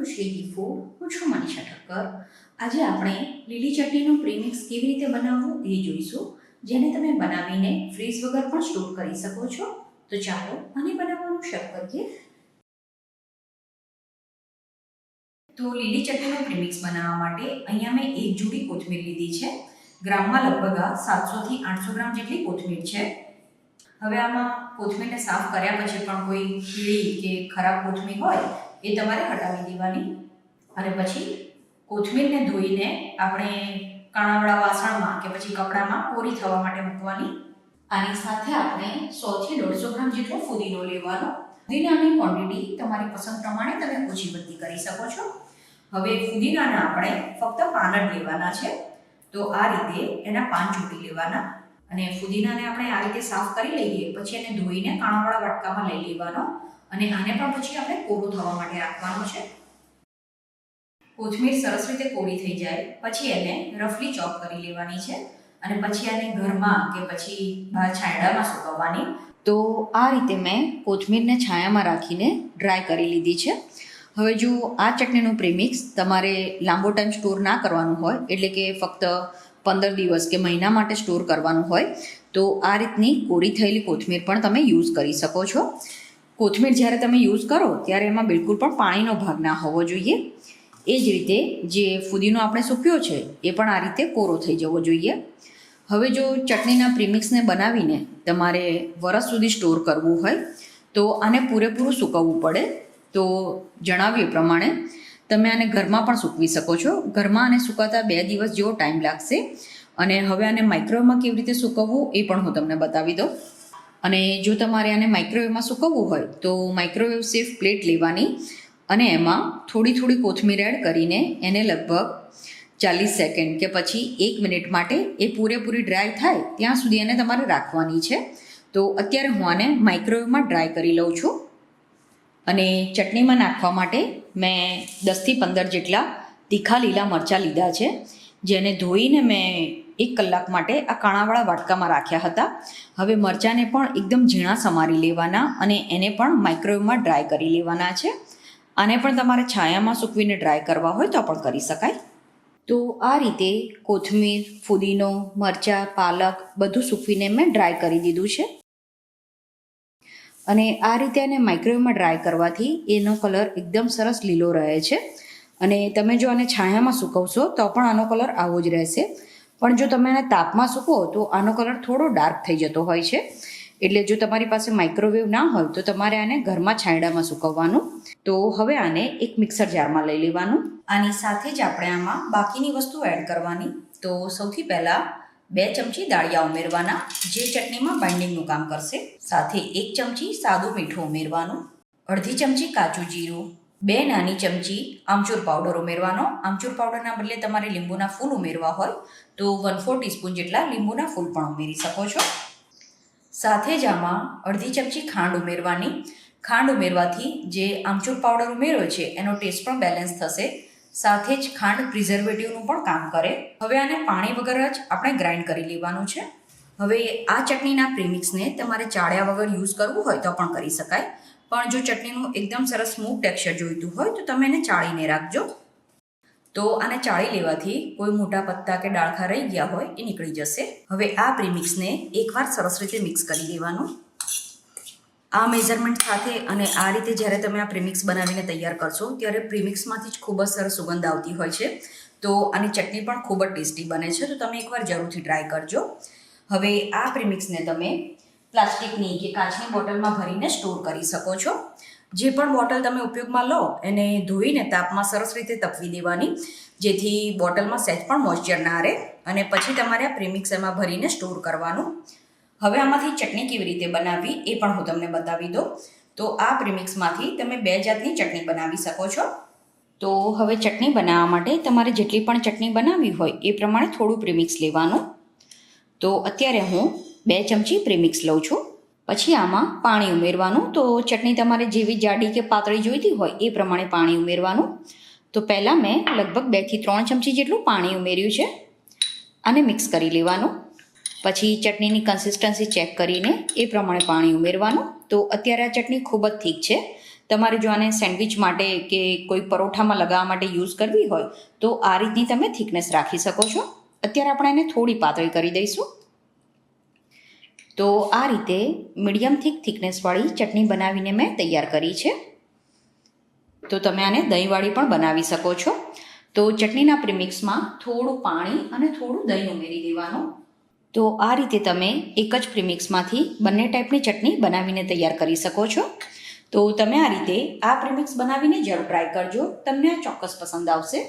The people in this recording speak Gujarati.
Two Shriji food. હું છું મનીષા ઠક્કર. આજે આપણે લીલી ચટણીનું પ્રીમિક્સ કેવી રીતે બનાવવું એ જોઈશું, જેને તમે બનાવીને ફ્રીઝ વગર પણ સ્ટોર કરી શકો છો. તો ચાલો આને બનાવવાનું શરૂ કરીએ. તો લીલી ચટણીનું પ્રીમિક્સ બનાવવા માટે અહીંયા મેં એક જોડી કોથમીર લીધી છે. ગ્રામમાં લગભગ 700 થી 800 ગ્રામ જેટલી કોથમીર છે. હવે આમાં કોથમીરને સાફ કર્યા પછી પણ કોઈ કીડી કે ખરાબ કોથમીર હોય એ તમારે હટાવી દેવાની. અને પછી કોથમીરને ધોઈને આપણે કાણાવાળા વાસણમાં કે પછી કપડામાં કોરી થવા માટે મૂકવાની. આની સાથે આપણે 100 થી 150 ગ્રામ જેટલો ફુદીનો લેવાનો. ફુદીનાની ક્વોન્ટિટી તમારી પસંદ પ્રમાણે તમે ઓછી વધતી કરી શકો છો. હવે ફુદીનાના આપણે ફક્ત પાન જ લેવાના છે. તો આ રીતે એના પાન ચૂંટી લેવાના અને ફુદીનાને આપણે આ રીતે સાફ કરી લઈએ. પછી એને ધોઈને કાણાવાળા વાટકામાં લઈ લેવાનો અને આને પણ પછી આપણે કોરું થવા માટે રાખવાનો છે. કોથમીર સરસ રીતે કોરી થઈ જાય પછી એને રફલી ચોપ કરી લેવાની છે અને પછી આને ઘરમાં કે પછી બહાર છાંયડામાં સૂકવવાની. તો આ રીતે મેં કોથમીરને છાયામાં રાખીને ડ્રાય કરી લીધી છે. હવે જો આ ચટણીનું પ્રીમિક્સ તમારે લાંબો ટાઈમ સ્ટોર ના કરવાનું હોય, એટલે કે ફક્ત 15 દિવસ કે મહિના માટે સ્ટોર કરવાનું હોય, તો આ રીતની કોરી થયેલી કોથમીર પણ તમે યુઝ કરી શકો છો. કોથમીર જ્યારે તમે યુઝ કરો ત્યારે એમાં બિલકુલ પણ પાણીનો ભાગ ના હોવો જોઈએ. એ જ રીતે જે ફુદીનો આપણે સૂક્યો છે એ પણ આ રીતે કોરો થઈ જવો જોઈએ. હવે જો ચટણીના પ્રીમિક્સને બનાવીને તમારે વરસ સુધી સ્ટોર કરવું હોય તો આને પૂરેપૂરું સૂકવવું પડે. તો જણાવ્યું પ્રમાણે તમે આને ઘરમાં પણ સૂકવી શકો છો. ઘરમાં આને સુકાતા 2 દિવસ જેવો ટાઈમ લાગશે. અને હવે આને માઇક્રોવેવમાં કેવી રીતે સૂકવવું એ પણ હું તમને બતાવી દઉં. અને જો તમારે આને માઇક્રોવેવમાં સૂકવવું હોય તો માઇક્રોવેવ સેફ પ્લેટ લેવાની અને એમાં થોડી કોથમીર એડ કરીને એને લગભગ 40 સેકન્ડ કે પછી 1 મિનિટ માટે એ પૂરેપૂરી ડ્રાય થાય ત્યાં સુધી એને તમારે રાખવાની છે. તો અત્યારે હું આને માઇક્રોવેવમાં ડ્રાય કરી લઉં છું. અને ચટણીમાં નાખવા માટે મેં 10 થી 15 જેટલા તીખા લીલા મરચાં લીધા છે, જેને ધોઈને મેં 1 કલાક માટે આ કાણાવાળા વાટકામાં રાખ્યા હતા. હવે મરચાંને પણ એકદમ ઝીણા સમારી લેવાના અને એને પણ માઇક્રોવેવમાં ડ્રાય કરી લેવાના છે. આને પણ તમારે છાયામાં સૂકવીને ડ્રાય કરવા હોય તો પણ કરી શકાય. તો આ રીતે કોથમીર, ફુદીનો, મરચાં, પાલક બધું સૂકવીને મેં ડ્રાય કરી દીધું છે. અને આ રીતે એને માઇક્રોવેવમાં ડ્રાય કરવાથી એનો કલર એકદમ સરસ લીલો રહે છે. અને તમે જો આને છાયામાં સૂકવશો તો પણ આનો કલર આવો જ રહેશે. પણ જો તમે આને તાપમાં સૂકવો તો આનો કલર થોડો ડાર્ક થઈ જતો હોય છે. એટલે જો તમારી પાસે માઇક્રોવેવ ના હોય તો તમારે આને ઘરમાં છાંયડામાં સૂકવવાનું. તો હવે આને એક મિક્સર જારમાં લઈ લેવાનું. આની સાથે જ આપણે આમાં બાકીની વસ્તુ એડ કરવાની. તો સૌથી પહેલાં 2 ચમચી દાળિયા ઉમેરવાના, જે ચટણીમાં બાઇન્ડિંગનું કામ કરશે. સાથે 1 ચમચી સાદું મીઠું ઉમેરવાનું, અડધી ચમચી કાચું જીરું, 2 નાની ચમચી આમચૂર પાવડર ઉમેરવાનો. આમચૂર પાવડરના બદલે તમારે લીંબુના ફૂલ ઉમેરવા હોય તો 1/4 ટીસ્પૂન જેટલા લીંબુના ફૂલ પણ ઉમેરી શકો છો. સાથે જ આમાં અડધી ચમચી ખાંડ ઉમેરવાની. ખાંડ ઉમેરવાથી જે આમચૂર પાવડર ઉમેર્યો છે એનો ટેસ્ટ પણ બેલેન્સ થશે. સાથે જ ખાંડ પ્રિઝર્વેટિવનું પણ કામ કરે. હવે આને પાણી વગર જ આપણે ગ્રાઇન્ડ કરી લેવાનું છે. હવે આ ચટણીના પ્રીમિક્સને તમારે ચાળ્યા વગર યુઝ કરવું હોય તો પણ કરી શકાય. પણ જો ચટણીનું એકદમ સરસ સ્મૂથ ટેક્સચર જોઈતું હોય તો તમે એને ચાળીને રાખજો. તો આને ચાળી લેવાથી કોઈ મોટા પત્તા કે ડાળખા રહી ગયા હોય એ નીકળી જશે. હવે આ પ્રીમિક્સને એકવાર સરસ રીતે મિક્સ કરી દેવાનું. આ મેઝરમેન્ટ સાથે અને આ રીતે જ્યારે તમે આ પ્રીમિક્સ બનાવીને તૈયાર કરશો ત્યારે પ્રીમિક્સમાંથી જ ખૂબ જ સરસ સુગંધ આવતી હોય છે. તો આની ચટણી પણ ખૂબ જ ટેસ્ટી બને છે. તો તમે એકવાર જરૂરથી ટ્રાય કરજો. હવે આ પ્રીમિક્સને તમે પ્લાસ્ટિકની કે કાચની બોટલમાં ભરીને સ્ટોર કરી શકો છો. જે પણ બોટલ તમે ઉપયોગમાં લો એને ધોઈને તાપમાં સરસ રીતે તપવી દેવાની, જેથી બોટલમાં સહેજ પણ મોઇશ્ચર ના રહે. અને પછી તમારે આ પ્રીમિક્સ એમાં ભરીને સ્ટોર કરવાનું. હવે આમાંથી ચટણી કેવી રીતે બનાવવી એ પણ હું તમને બતાવી દઉં. તો આ પ્રીમિક્સમાંથી તમે 2 જાતની ચટણી બનાવી શકો છો. તો હવે ચટણી બનાવવા માટે તમારે જેટલી પણ ચટણી બનાવવી હોય એ પ્રમાણે થોડું પ્રીમિક્સ લેવાનું. તો અત્યારે હું 2 ચમચી પ્રીમિક્સ લઉં છું. પછી આમાં પાણી ઉમેરવાનું. તો ચટણી તમારે જેવી જાડી કે પાતળી જોઈતી હોય એ પ્રમાણે પાણી ઉમેરવાનું. તો પહેલાં મેં લગભગ 2 થી 3 ચમચી જેટલું પાણી ઉમેર્યું છે. આને મિક્સ કરી લેવાનું. પછી ચટણીની કન્સિસ્ટન્સી ચેક કરીને એ પ્રમાણે પાણી ઉમેરવાનું. તો અત્યારે આ ચટણી ખૂબ જ થીક છે, તમારે જો આને સેન્ડવિચ માટે કે કોઈ પરોઠામાં લગાવવા માટે યુઝ કરવી હોય તો આ રીતની તમે થિકનેસ રાખી શકો છો. અત્યારે આપણે એને થોડી પાતળી કરી દઈશું. તો આ રીતે મીડિયમ થિકનેસવાળી ચટણી બનાવીને મેં તૈયાર કરી છે. તો તમે આને દહીંવાળી પણ બનાવી શકો છો. તો ચટણીના પ્રીમિક્સમાં થોડું પાણી અને થોડું દહીં ઉમેરી દેવાનું. તો આ રીતે તમે એક જ પ્રીમિક્સમાંથી બંને ટાઈપની ચટણી બનાવીને તૈયાર કરી શકો છો. તો તમે આ રીતે આ પ્રીમિક્સ બનાવીને જરૂર ટ્રાય કરજો. તમને આ ચોક્કસ પસંદ આવશે.